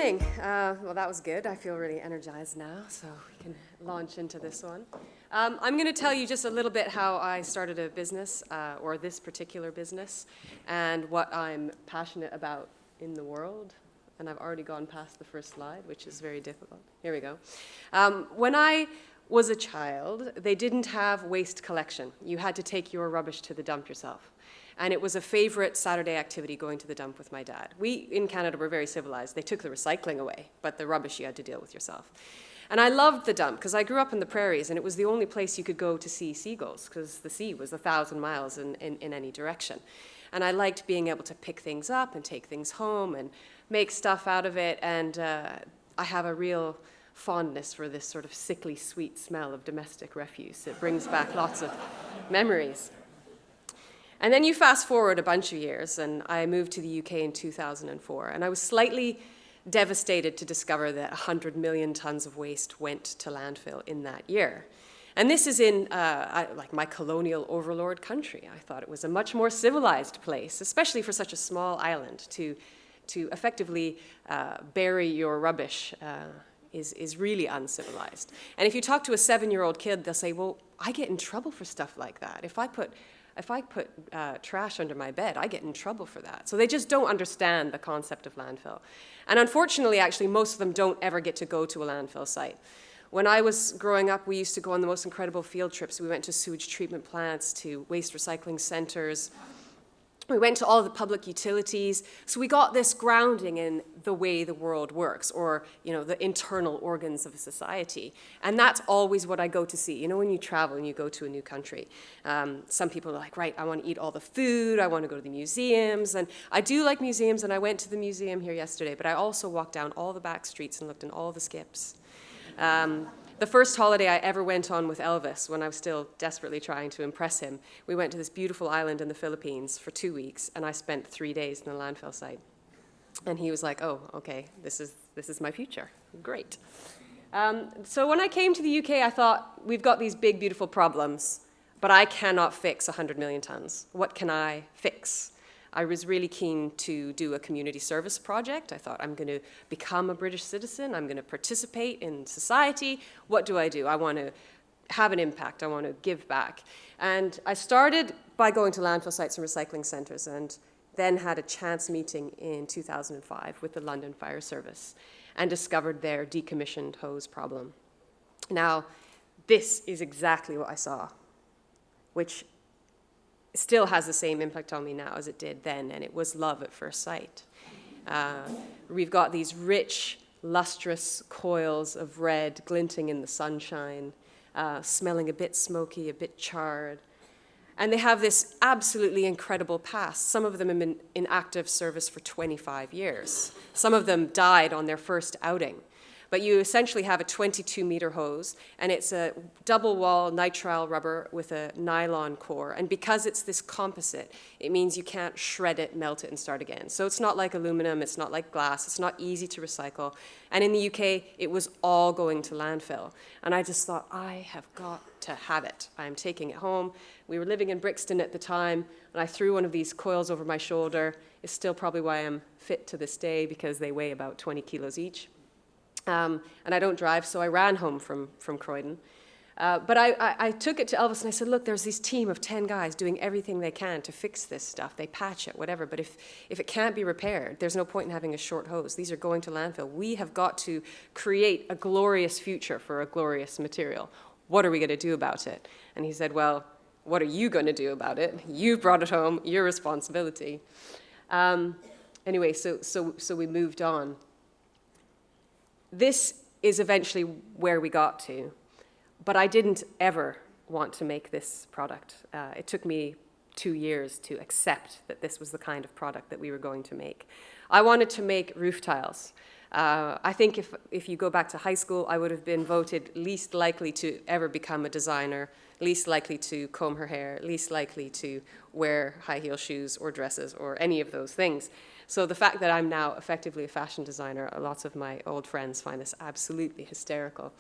morning. Well, that was good. I feel really energized now, so we can launch into this one. I'm going to tell you just a little bit how I started a business, or this particular business, and what I'm passionate about in the world. And I've already gone past the first slide, which is very difficult. Here we go. When I was a child, they didn't have waste collection. You had to take your rubbish to the dump yourself. And it was a favorite Saturday activity, going to the dump with my dad. We, in Canada, were very civilized. They took the recycling away, but the rubbish you had to deal with yourself. And I loved the dump, because I grew up in the prairies, and it was the only place you could go to see seagulls, because the sea was 1,000 miles in any direction. And I liked being able to pick things up and take things home and make stuff out of it. And I have a real fondness for this sort of sickly sweet smell of domestic refuse. It brings back lots of memories. And then you fast forward a bunch of years, and I moved to the UK in 2004, and I was slightly devastated to discover that 100 million tons of waste went to landfill in that year. And this is in like my colonial overlord country. I thought it was a much more civilized place, especially for such a small island, to effectively bury your rubbish is really uncivilized. And if you talk to a 7-year-old kid, they'll say, well, I get in trouble for stuff like that. If I put trash under my bed, I get in trouble for that. So they just don't understand the concept of landfill. And unfortunately, actually, most of them don't ever get to go to a landfill site. When I was growing up, we used to go on the most incredible field trips. We went to sewage treatment plants, to waste recycling centers. We went to all the public utilities. So we got this grounding in the way the world works, or the internal organs of a society. And that's always what I go to see. When you travel and you go to a new country, some people are like, right, I want to eat all the food, I want to go to the museums. And I do like museums, and I went to the museum here yesterday, but I also walked down all the back streets and looked in all the skips. The first holiday I ever went on with Elvis, when I was still desperately trying to impress him, we went to this beautiful island in the Philippines for 2 weeks, and I spent 3 days in the landfill site. And he was like, oh, okay, this is my future. Great. So when I came to the UK, I thought, we've got these big, beautiful problems, but I cannot fix 100 million tons. What can I fix? I was really keen to do a community service project. I thought, I'm going to become a British citizen. I'm going to participate in society. What do? I want to have an impact. I want to give back. And I started by going to landfill sites and recycling centers, and then had a chance meeting in 2005 with the London Fire Service and discovered their decommissioned hose problem. Now, this is exactly what I saw, which still has the same impact on me now as it did then, and it was love at first sight. We've got these rich, lustrous coils of red glinting in the sunshine, smelling a bit smoky, a bit charred. And they have this absolutely incredible past. Some of them have been in active service for 25 years. Some of them died on their first outing. But you essentially have a 22-meter hose, and it's a double-wall nitrile rubber with a nylon core. And because it's this composite, it means you can't shred it, melt it, and start again. So it's not like aluminum, it's not like glass, it's not easy to recycle. And in the UK, it was all going to landfill. And I just thought, I have got to have it. I'm taking it home. We were living in Brixton at the time, and I threw one of these coils over my shoulder. It's still probably why I'm fit to this day, because they weigh about 20 kilos each. And I don't drive, so I ran home from Croydon. But I took it to Elvis, and I said, look, there's this team of 10 guys doing everything they can to fix this stuff. They patch it, whatever. But if it can't be repaired, there's no point in having a short hose. These are going to landfill. We have got to create a glorious future for a glorious material. What are we going to do about it? And he said, well, what are you going to do about it? You brought it home. Your responsibility. Anyway, so we moved on. This is eventually where we got to, but I didn't ever want to make this product. It took me 2 years to accept that this was the kind of product that we were going to make. I wanted to make roof tiles. I think if you go back to high school, I would have been voted least likely to ever become a designer, least likely to comb her hair, least likely to wear high heel shoes or dresses or any of those things. So the fact that I'm now effectively a fashion designer, lots of my old friends find this absolutely hysterical.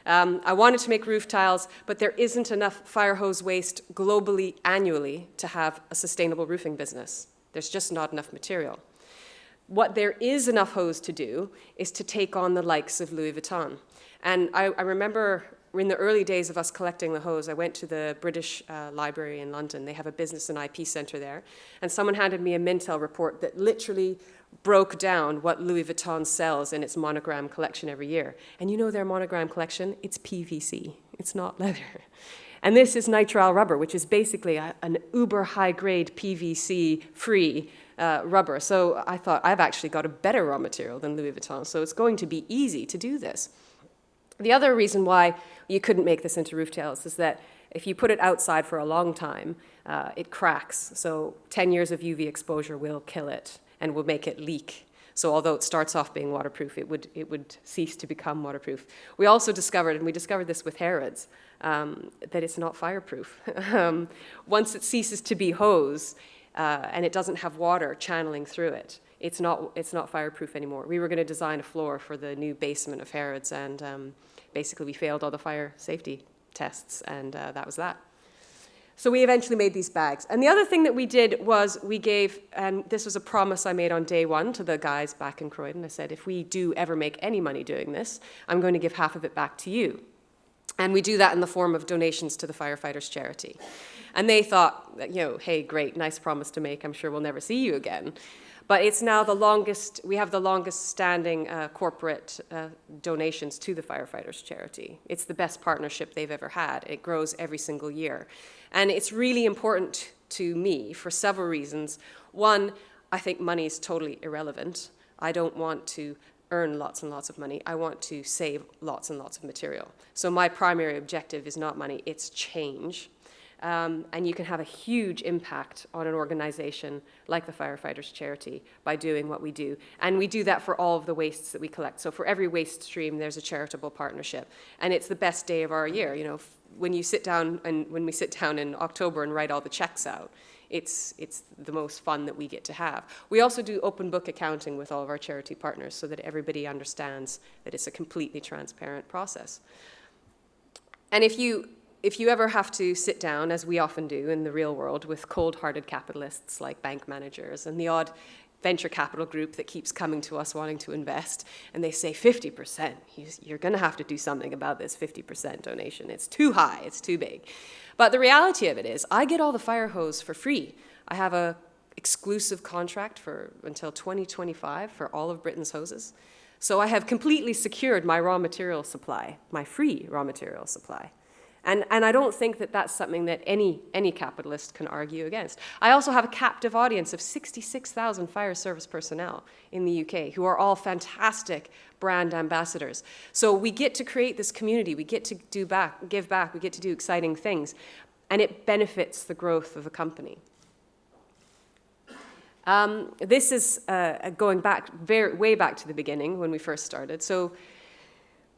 I wanted to make roof tiles, but there isn't enough fire hose waste globally annually to have a sustainable roofing business. There's just not enough material. What there is enough hose to do is to take on the likes of Louis Vuitton. And I remember in the early days of us collecting the hose, I went to the British Library in London. They have a business and IP center there. And someone handed me a Mintel report that literally broke down what Louis Vuitton sells in its monogram collection every year. And you know their monogram collection? It's PVC. It's not leather. And this is nitrile rubber, which is basically an uber high-grade PVC-free rubber. So I thought, I've actually got a better raw material than Louis Vuitton, so it's going to be easy to do this. The other reason why you couldn't make this into roof tails is that if you put it outside for a long time, it cracks. So 10 years of UV exposure will kill it and will make it leak. So although it starts off being waterproof, it would cease to become waterproof. We also discovered, and we discovered this with Harrods, that it's not fireproof. Once it ceases to be hose and it doesn't have water channeling through it, it's not fireproof anymore. We were going to design a floor for the new basement of Harrods, and basically we failed all the fire safety tests, and that was that. So we eventually made these bags. And the other thing that we did was we gave, and this was a promise I made on day one to the guys back in Croydon. I said, if we do ever make any money doing this, I'm going to give half of it back to you. And we do that in the form of donations to the firefighters' charity. And they thought, hey, great, nice promise to make. I'm sure we'll never see you again. But it's now we have the longest standing corporate donations to the firefighters' charity. It's the best partnership they've ever had. It grows every single year. And it's really important to me for several reasons. One, I think money is totally irrelevant. I don't want to earn lots and lots of money. I want to save lots and lots of material. So my primary objective is not money, it's change. And you can have a huge impact on an organization like the Firefighters Charity by doing what we do. And we do that for all of the wastes that we collect. So for every waste stream, there's a charitable partnership. And it's the best day of our year. When we sit down in October and write all the checks out, it's the most fun that we get to have. We also do open book accounting with all of our charity partners so that everybody understands that it's a completely transparent process. And if you ever have to sit down, as we often do in the real world, with cold-hearted capitalists like bank managers and the odd venture capital group that keeps coming to us wanting to invest, and they say 50%, you're going to have to do something about this 50% donation. It's too high, it's too big. But the reality of it is, I get all the fire hose for free. I have an exclusive contract until 2025 for all of Britain's hoses. So I have completely secured my raw material supply, my free raw material supply. And I don't think that that's something that any capitalist can argue against. I also have a captive audience of 66,000 fire service personnel in the UK who are all fantastic brand ambassadors. So we get to create this community, we get to give back, we get to do exciting things, and it benefits the growth of the company. This is going back, way back to the beginning when we first started. So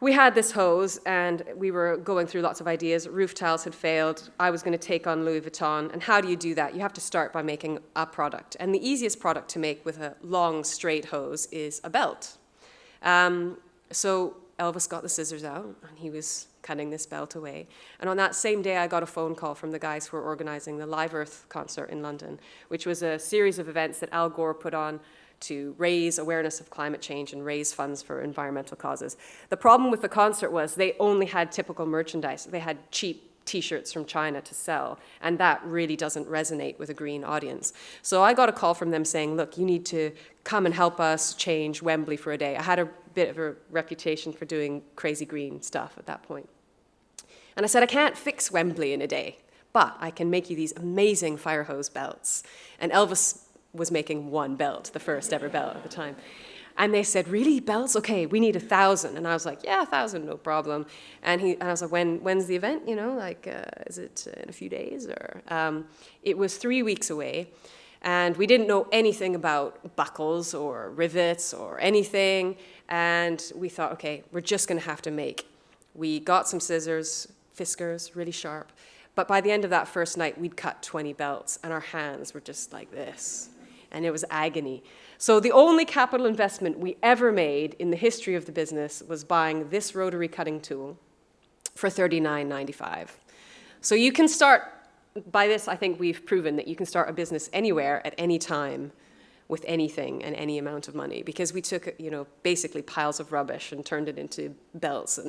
we had this hose, and we were going through lots of ideas. Roof tiles had failed. I was going to take on Louis Vuitton. And how do you do that? You have to start by making a product. And the easiest product to make with a long, straight hose is a belt. So Elvis got the scissors out, and he was cutting this belt away. And on that same day, I got a phone call from the guys who were organizing the Live Earth concert in London, which was a series of events that Al Gore put on to raise awareness of climate change and raise funds for environmental causes. The problem with the concert was they only had typical merchandise. They had cheap T-shirts from China to sell, and that really doesn't resonate with a green audience. So I got a call from them saying, look, you need to come and help us change Wembley for a day. I had a bit of a reputation for doing crazy green stuff at that point. And I said, I can't fix Wembley in a day, but I can make you these amazing fire hose belts. And Elvis was making one belt, the first ever belt at the time. And they said, really, belts? Okay, we need 1,000. And I was like, yeah, 1,000, no problem. And I was like, when's the event? Is it in a few days? Or it was 3 weeks away. And we didn't know anything about buckles or rivets or anything. And we thought, okay, we're just going to have to make. We got some scissors, Fiskars, really sharp. But by the end of that first night, we'd cut 20 belts, and our hands were just like this. And it was agony. So the only capital investment we ever made in the history of the business was buying this rotary cutting tool for $39.95. So you can start, by this I think we've proven that you can start a business anywhere at any time with anything and any amount of money, because we took, basically piles of rubbish and turned it into belts,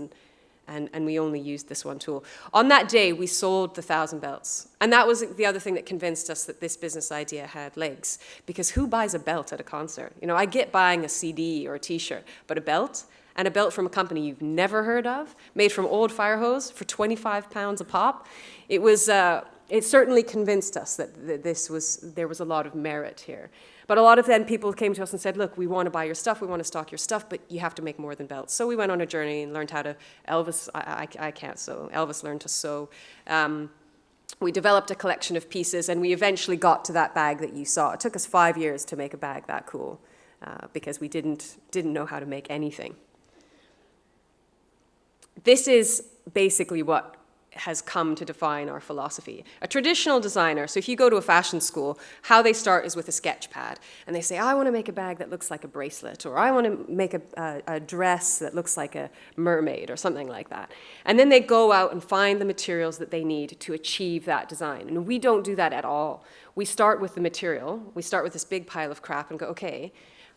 and we only used this one tool. On that day, we sold the 1,000 belts. And that was the other thing that convinced us that this business idea had legs, because who buys a belt at a concert? I get buying a CD or a t-shirt, but a belt? And a belt from a company you've never heard of, made from old fire hose for 25 pounds a pop. It certainly convinced us that there was a lot of merit here. But a lot of then people came to us and said, look, we want to buy your stuff, we want to stock your stuff, but you have to make more than belts. So we went on a journey and learned how to, I can't sew, Elvis learned to sew. We developed a collection of pieces, and we eventually got to that bag that you saw. It took us 5 years to make a bag that cool, because we didn't know how to make anything. This is basically what has come to define our philosophy. A traditional designer, so if you go to a fashion school, how they start is with a sketch pad. And they say, I want to make a bag that looks like a bracelet, or I want to make a dress that looks like a mermaid, or something like that. And then they go out and find the materials that they need to achieve that design. And we don't do that at all. We start with the material. We start with this big pile of crap and go, okay,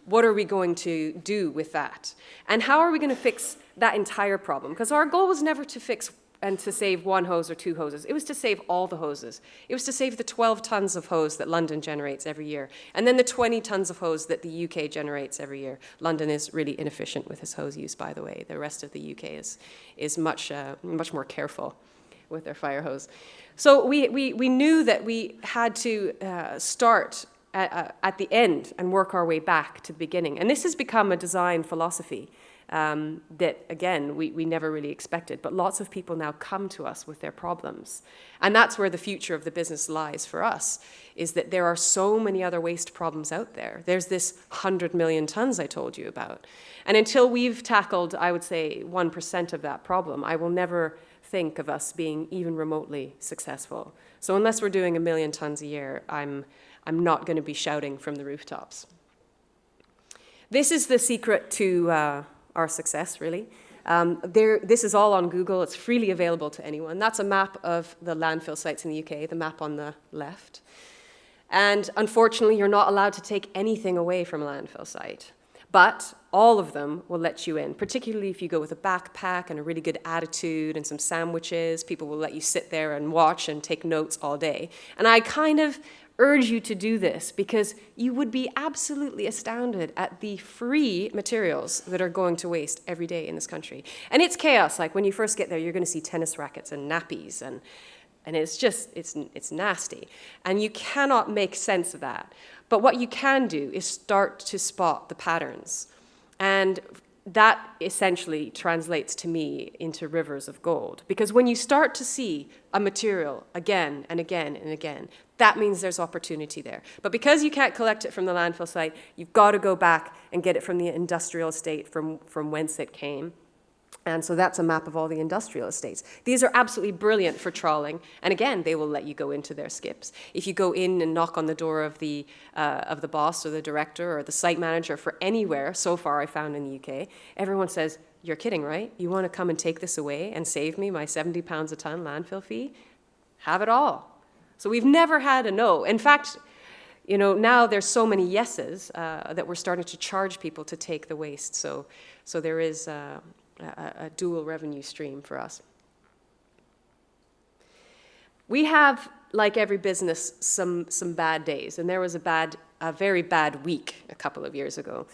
what are we going to do with that? And how are we going to fix that entire problem? Because our goal was never to fix and to save one hose or two hoses. It was to save all the hoses. It was to save the 12 tons of hose that London generates every year, and then the 20 tons of hose that the UK generates every year. London is really inefficient with its hose use, by the way. The rest of the UK is much more careful with their fire hose. So we knew that we had to start at the end and work our way back to the beginning. And this has become a design philosophy that, again, we never really expected. But lots of people now come to us with their problems. And that's where the future of the business lies for us, is that there are so many other waste problems out there. There's this 100 million tons I told you about. And until we've tackled, I would say, 1% of that problem, I will never think of us being even remotely successful. So unless we're doing 1 million tons a year, I'm not going to be shouting from the rooftops. This is the secret to our success, really. This is all on Google. It's freely available to anyone. That's a map of the landfill sites in the UK, the map on the left. And unfortunately, you're not allowed to take anything away from a landfill site. But all of them will let you in, particularly if you go with a backpack and a really good attitude and some sandwiches. People will let you sit there and watch and take notes all day. And I kind of urge you to do this, because you would be absolutely astounded at the free materials that are going to waste every day in this country. And it's chaos. Like when you first get there, you're going to see tennis rackets and nappies, and it's just, it's nasty. And you cannot make sense of that. But what you can do is start to spot the patterns. And that essentially translates to me into rivers of gold. Because when you start to see a material again and again and again, that means there's opportunity there. But because you can't collect it from the landfill site, you've got to go back and get it from the industrial estate from whence it came. And so that's a map of all the industrial estates. These are absolutely brilliant for trawling. And again, they will let you go into their skips. If you go in and knock on the door of the boss or the director or the site manager for anywhere, so far I found in the UK, everyone says, you're kidding, right? You want to come and take this away and save me my 70 pounds a ton landfill fee? Have it all. So we've never had a no. In fact, now there's so many yeses that we're starting to charge people to take the waste. So there is a dual revenue stream for us. We have, like every business, some bad days, and there was a very bad week a couple of years ago.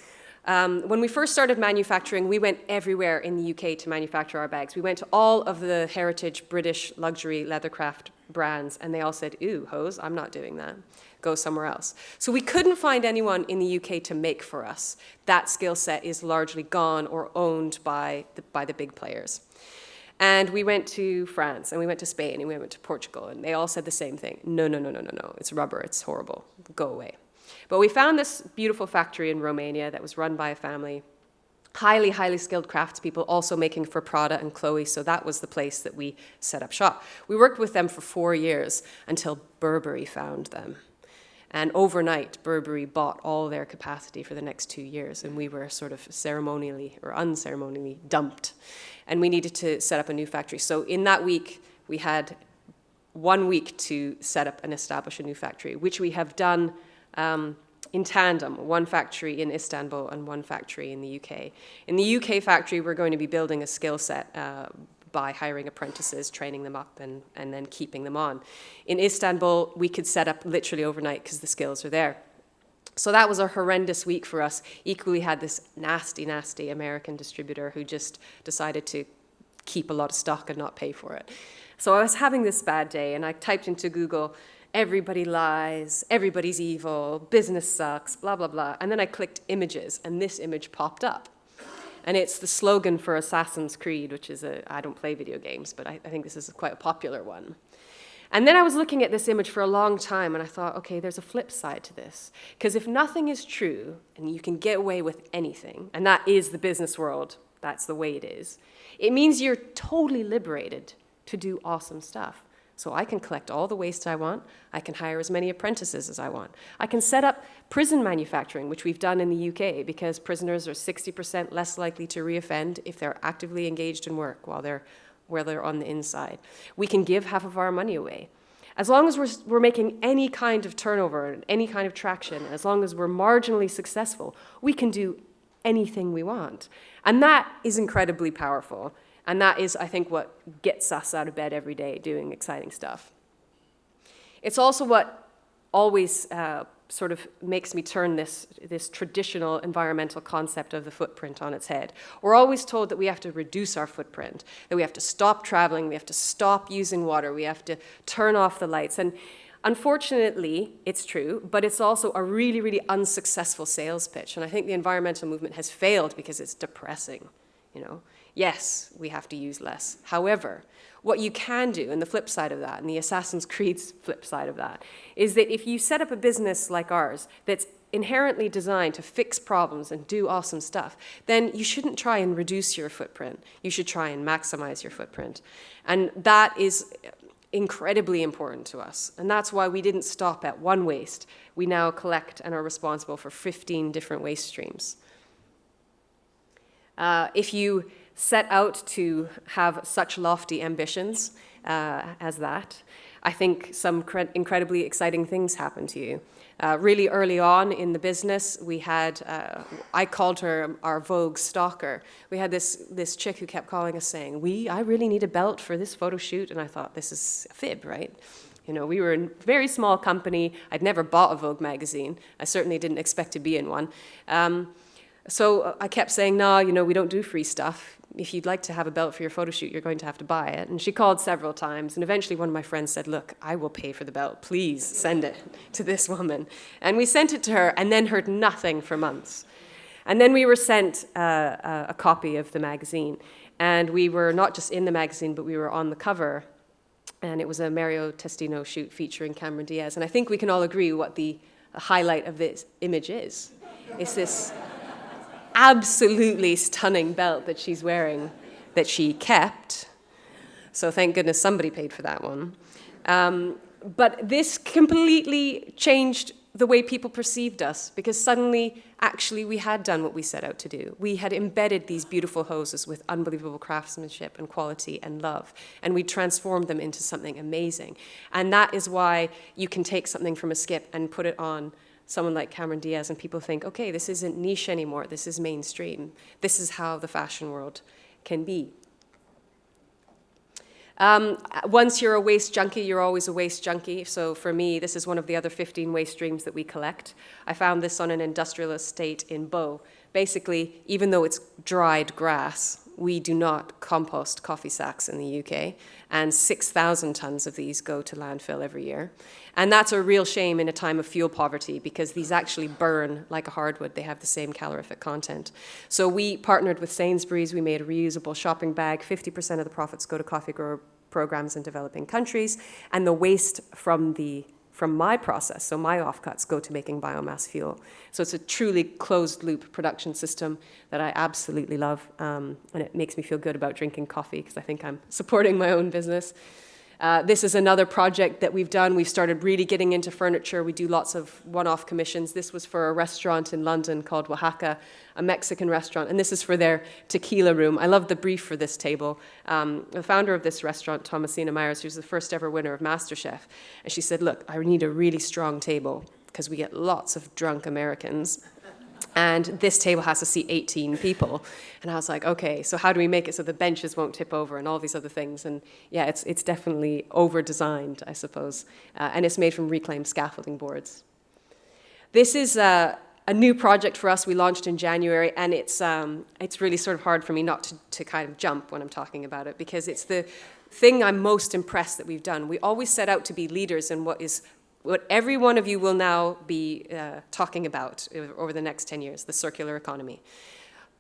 When we first started manufacturing, we went everywhere in the UK to manufacture our bags. We went to all of the heritage British luxury leathercraft brands, and they all said, ooh, hose, I'm not doing that. Go somewhere else. So we couldn't find anyone in the UK to make for us. That skill set is largely gone or owned by the big players. And we went to France, and we went to Spain, and we went to Portugal, and they all said the same thing. No, it's rubber, it's horrible, go away. But we found this beautiful factory in Romania that was run by a family, highly, highly skilled craftspeople, also making for Prada and Chloe, so that was the place that we set up shop. We worked with them for 4 years until Burberry found them. And overnight, Burberry bought all their capacity for the next 2 years, and we were sort of ceremonially or unceremonially dumped. And we needed to set up a new factory. So in that week, we had 1 week to set up and establish a new factory, which we have done in tandem, one factory in Istanbul and one factory in the UK. In the UK factory, we're going to be building a skill set by hiring apprentices, training them up, and then keeping them on. In Istanbul, we could set up literally overnight because the skills are there. So that was a horrendous week for us. Equally had this nasty, nasty American distributor who just decided to keep a lot of stock and not pay for it. So I was having this bad day, and I typed into Google, everybody lies, everybody's evil, business sucks, blah, blah, blah. And then I clicked images, and this image popped up. And it's the slogan for Assassin's Creed, which is I don't play video games, but I think this is quite a popular one. And then I was looking at this image for a long time, and I thought, okay, there's a flip side to this. Because if nothing is true, and you can get away with anything, and that is the business world, that's the way it is, it means you're totally liberated to do awesome stuff. So I can collect all the waste I want. I can hire as many apprentices as I want. I can set up prison manufacturing, which we've done in the UK, because prisoners are 60% less likely to reoffend if they're actively engaged in work while they're on the inside. We can give half of our money away. As long as we're making any kind of turnover, any kind of traction, as long as we're marginally successful, we can do anything we want. And that is incredibly powerful. And that is, I think, what gets us out of bed every day doing exciting stuff. It's also what always sort of makes me turn this traditional environmental concept of the footprint on its head. We're always told that we have to reduce our footprint, that we have to stop traveling, we have to stop using water, we have to turn off the lights. And unfortunately, it's true, but it's also a really, really unsuccessful sales pitch. And I think the environmental movement has failed because it's depressing, you know. Yes, we have to use less. However, what you can do, and the flip side of that, and the Assassin's Creed's flip side of that, is that if you set up a business like ours that's inherently designed to fix problems and do awesome stuff, then you shouldn't try and reduce your footprint. You should try and maximize your footprint. And that is incredibly important to us. And that's why we didn't stop at one waste. We now collect and are responsible for 15 different waste streams. If you set out to have such lofty ambitions as that, I think some incredibly exciting things happen to you. Really early on in the business, we had, I called her our Vogue stalker. We had this chick who kept calling us saying, I really need a belt for this photo shoot. And I thought, this is a fib, right? You know, we were a very small company. I'd never bought a Vogue magazine. I certainly didn't expect to be in one. So I kept saying, no, you know, we don't do free stuff. If you'd like to have a belt for your photo shoot, you're going to have to buy it. And she called several times. And eventually one of my friends said, look, I will pay for the belt. Please send it to this woman. And we sent it to her and then heard nothing for months. And then we were sent a copy of the magazine. And we were not just in the magazine, but we were on the cover. And it was a Mario Testino shoot featuring Cameron Diaz. And I think we can all agree what the highlight of this image is. It's this absolutely stunning belt that she's wearing that she kept. So thank goodness somebody paid for that one. But this completely changed the way people perceived us, because suddenly, actually, we had done what we set out to do. We had embedded these beautiful hoses with unbelievable craftsmanship and quality and love, and we transformed them into something amazing. And that is why you can take something from a skip and put it on someone like Cameron Diaz, and people think, okay, this isn't niche anymore, this is mainstream. This is how the fashion world can be. Once you're a waste junkie, you're always a waste junkie. So for me, this is one of the other 15 waste streams that we collect. I found this on an industrial estate in Bow. Basically, even though it's dried grass, we do not compost coffee sacks in the UK, and 6,000 tons of these go to landfill every year. And that's a real shame in a time of fuel poverty, because these actually burn like a hardwood. They have the same calorific content. So we partnered with Sainsbury's. We made a reusable shopping bag. 50% of the profits go to coffee grower programs in developing countries, and the waste from my process, so my offcuts, go to making biomass fuel. So it's a truly closed-loop production system that I absolutely love, and it makes me feel good about drinking coffee, because I think I'm supporting my own business. This is another project that we've done. We've started really getting into furniture. We do lots of one-off commissions. This was for a restaurant in London called Oaxaca, a Mexican restaurant, and this is for their tequila room. I love the brief for this table. The founder of this restaurant, Thomasina Myers, who's the first ever winner of MasterChef, and she said, look, I need a really strong table, because we get lots of drunk Americans. And this table has to seat 18 people. And I was like, okay, so how do we make it so the benches won't tip over and all these other things? And yeah, it's definitely over-designed, I suppose. And it's made from reclaimed scaffolding boards. This is a new project for us we launched in January, and it's really sort of hard for me not to kind of jump when I'm talking about it, because it's the thing I'm most impressed that we've done. We always set out to be leaders in what every one of you will now be talking about over the next 10 years, the circular economy.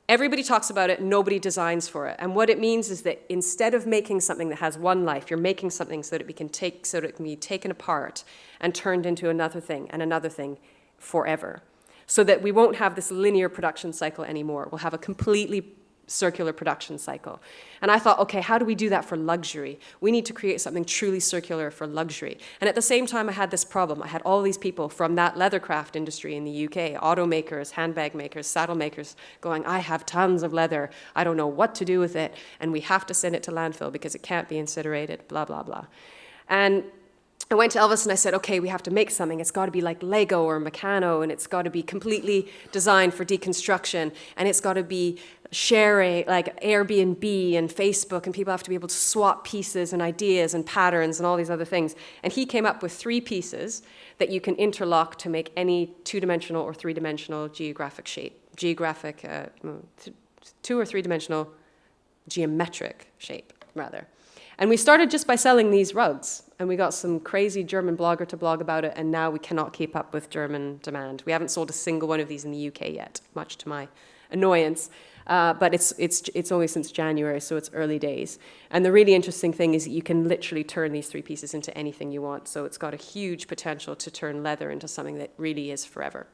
Everybody talks about it, nobody designs for it. And what it means is that instead of making something that has one life, you're making something so that it can be taken apart and turned into another thing and another thing forever. So that we won't have this linear production cycle anymore. We'll have a completely circular production cycle. And I thought, okay, how do we do that for luxury? We need to create something truly circular for luxury. And at the same time, I had this problem. I had all these people from that leathercraft industry in the UK, automakers, handbag makers, saddle makers, going, I have tons of leather. I don't know what to do with it. And we have to send it to landfill because it can't be incinerated, blah, blah, blah. And I went to Elvis and I said, okay, we have to make something. It's got to be like Lego or Meccano, and it's got to be completely designed for deconstruction, and it's got to be sharing, like Airbnb and Facebook, and people have to be able to swap pieces and ideas and patterns and all these other things. And he came up with 3 pieces that you can interlock to make any 2-dimensional or 3-dimensional geographic shape. 2 or 3-dimensional geometric shape, rather. And we started just by selling these rugs, and we got some crazy German blogger to blog about it, and now we cannot keep up with German demand. We haven't sold a single one of these in the UK yet, much to my annoyance, but it's only since January, so it's early days. And the really interesting thing is that you can literally turn these 3 pieces into anything you want, so it's got a huge potential to turn leather into something that really is forever.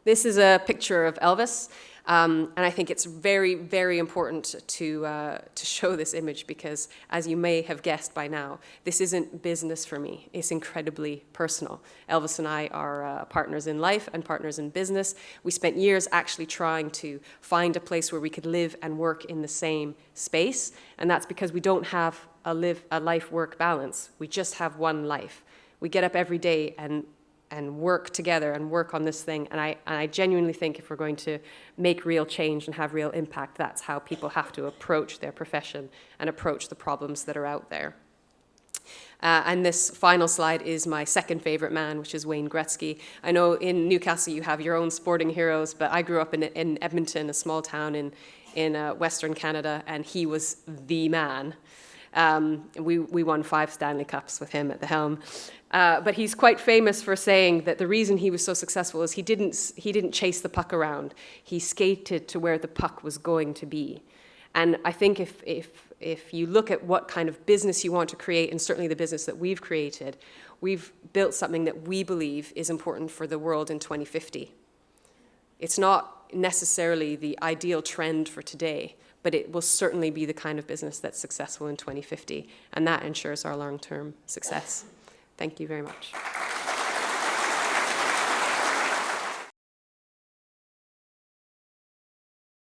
This is a picture of Elvis. And I think it's very, very important to show this image because, as you may have guessed by now, this isn't business for me. It's incredibly personal. Elvis and I are partners in life and partners in business. We spent years actually trying to find a place where we could live and work in the same space, and that's because we don't have a life-work balance. We just have one life. We get up every day and work together and work on this thing. And I genuinely think if we're going to make real change and have real impact, that's how people have to approach their profession and approach the problems that are out there. And this final slide is my second favorite man, which is Wayne Gretzky. I know in Newcastle you have your own sporting heroes, but I grew up in Edmonton, a small town in Western Canada, and he was the man. We won 5 Stanley Cups with him at the helm. But he's quite famous for saying that the reason he was so successful is he didn't chase the puck around. He skated to where the puck was going to be. And I think if you look at what kind of business you want to create, and certainly the business that we've created, we've built something that we believe is important for the world in 2050. It's not necessarily the ideal trend for today, but it will certainly be the kind of business that's successful in 2050, and that ensures our long-term success. Thank you very much.